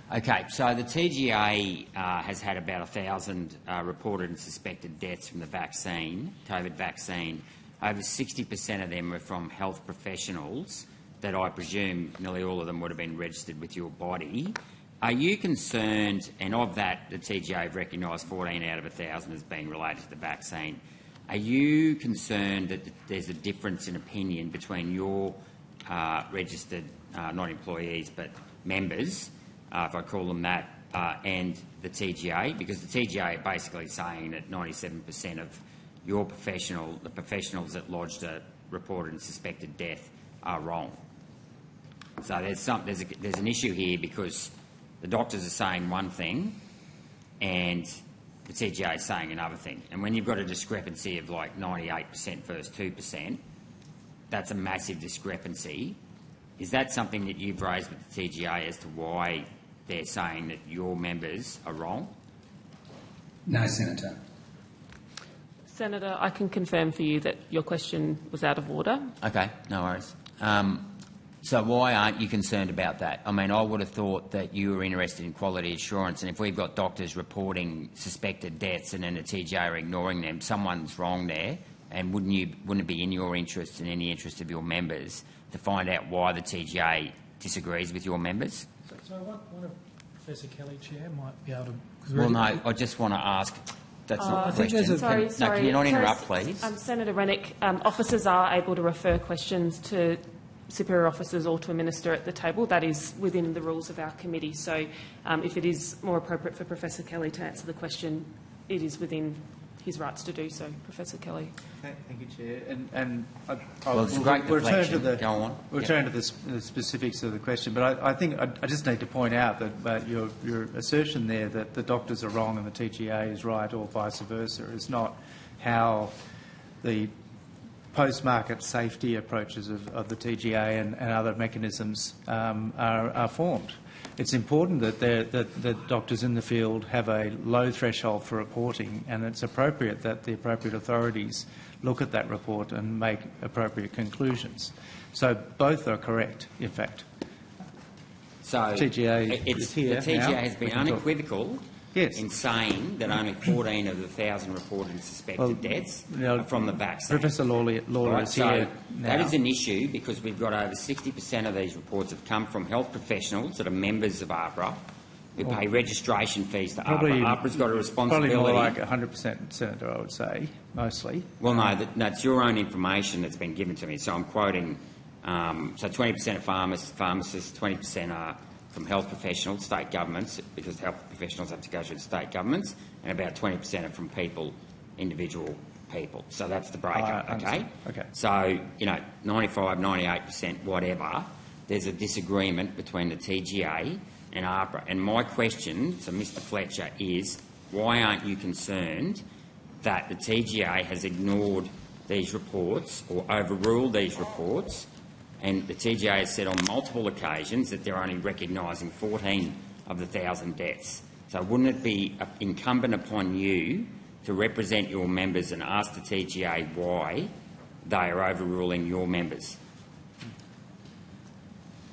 Okay, so the TGA has had about 1,000 reported and suspected deaths from the vaccine, COVID vaccine. Over 60% of them were from health professionals that I presume nearly all of them would have been registered with your body. Are you concerned, and of that the TGA have recognised 14 out of 1,000 as being related to the vaccine, are you concerned that there's a difference in opinion between your registered, not employees, but members, if I call them that, and the TGA? Because the TGA are basically saying that 97% of your the professionals that lodged a reported and suspected death are wrong. So there's an issue here because the doctors are saying one thing and the TGA is saying another thing. And when you've got a discrepancy of like 98% versus 2%, that's a massive discrepancy. Is that something that you've raised with the TGA as to why they're saying that your members are wrong? No, Senator. Senator, I can confirm for you that your question was out of order. Okay, no worries. So why aren't you concerned about that? I mean, I would have thought that you were interested in quality assurance, and if we've got doctors reporting suspected deaths and then the TGA are ignoring them, someone's wrong there, and wouldn't it be in your interest and in the interest of your members to find out why the TGA disagrees with your members? So one of Professor Kelly, Chair, might be able to... Well, no, I just want to ask... That's not the question. Sorry, can you not interrupt, please? Senator Rennick, officers are able to refer questions to superior officers or to a minister at the table. That is within the rules of our committee. So if it is more appropriate for Professor Kelly to answer the question, it is within his rights to do so. Professor Kelly. Thank you, Chair. We'll return to the specifics of the question, but I think I just need to point out that your assertion there that the doctors are wrong and the TGA is right, or vice versa, is not how the post-market safety approaches of the TGA and other mechanisms are formed. It's important that doctors in the field have a low threshold for reporting, and it's appropriate that the appropriate authorities look at that report and make appropriate conclusions. So both are correct, in fact. So TGA is here the TGA now. has been unequivocal in saying that only 14 of the 1,000 reported suspected deaths are from the vaccine. Professor Lawler is here now. That is an issue because we've got over 60% of these reports have come from health professionals that are members of AHPRA who pay registration fees to AHPRA. AHPRA's got a responsibility. Probably more like 100%, Senator, I would say, mostly. Well, no, that's your own information that's been given to me. So I'm quoting, so 20% of pharmacists, 20% are from health professionals, state governments, because health professionals have to go through the state governments, and about 20% are from people, individual people. So that's the breakup, okay? Okay. So, 95, 98%, whatever, there's a disagreement between the TGA and AHPRA. And my question to Mr Fletcher is, why aren't you concerned that the TGA has ignored these reports or overruled these reports? And the TGA has said on multiple occasions that they're only recognising 14 of the 1,000 deaths. So wouldn't it be incumbent upon you to represent your members and ask the TGA why they are overruling your members?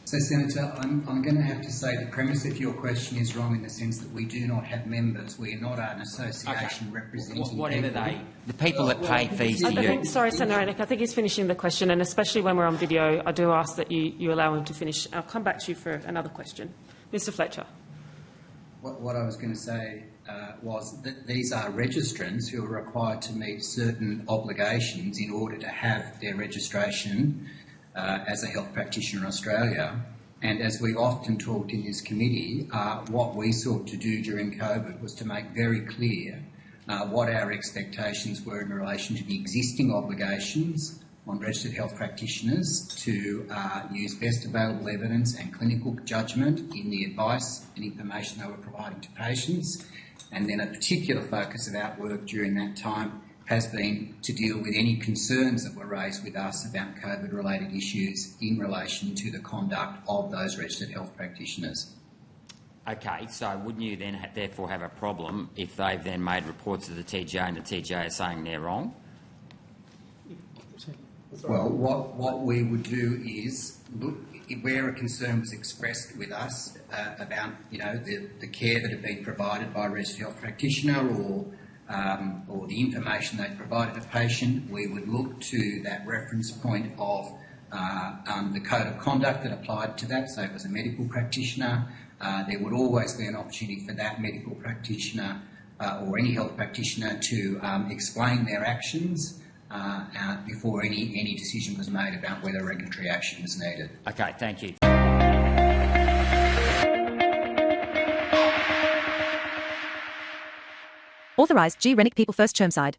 So, Senator, I'm going to have to say the premise of your question is wrong in the sense that we do not have members. We are not an association representing whatever people. the people that pay fees to you. Sorry, Senator Rennick, I think he's finishing the question, and especially when we're on video, I do ask that you allow him to finish. I'll come back to you for another question. Mr Fletcher. What I was going to say was that these are registrants who are required to meet certain obligations in order to have their registration as a health practitioner in Australia. And as we often talked in this committee, what we sought to do during COVID was to make very clear what our expectations were in relation to the existing obligations on registered health practitioners to use best available evidence and clinical judgment in the advice and information they were providing to patients. And then a particular focus of our work during that time has been to deal with any concerns that were raised with us about COVID-related issues in relation to the conduct of those registered health practitioners. Okay, so wouldn't you then therefore have a problem if they've then made reports to the TGA and the TGA are saying they're wrong? Well, what we would do is look, where a concern was expressed with us about, the care that had been provided by a registered health practitioner or the information they provided a patient, we would look to that reference point of the code of conduct that applied to that. So it was a medical practitioner. There would always be an opportunity for that medical practitioner or any health practitioner to explain their actions before any decision was made about whether regulatory action was needed. Okay, thank you. Authorised G. Rennick People First Chermside.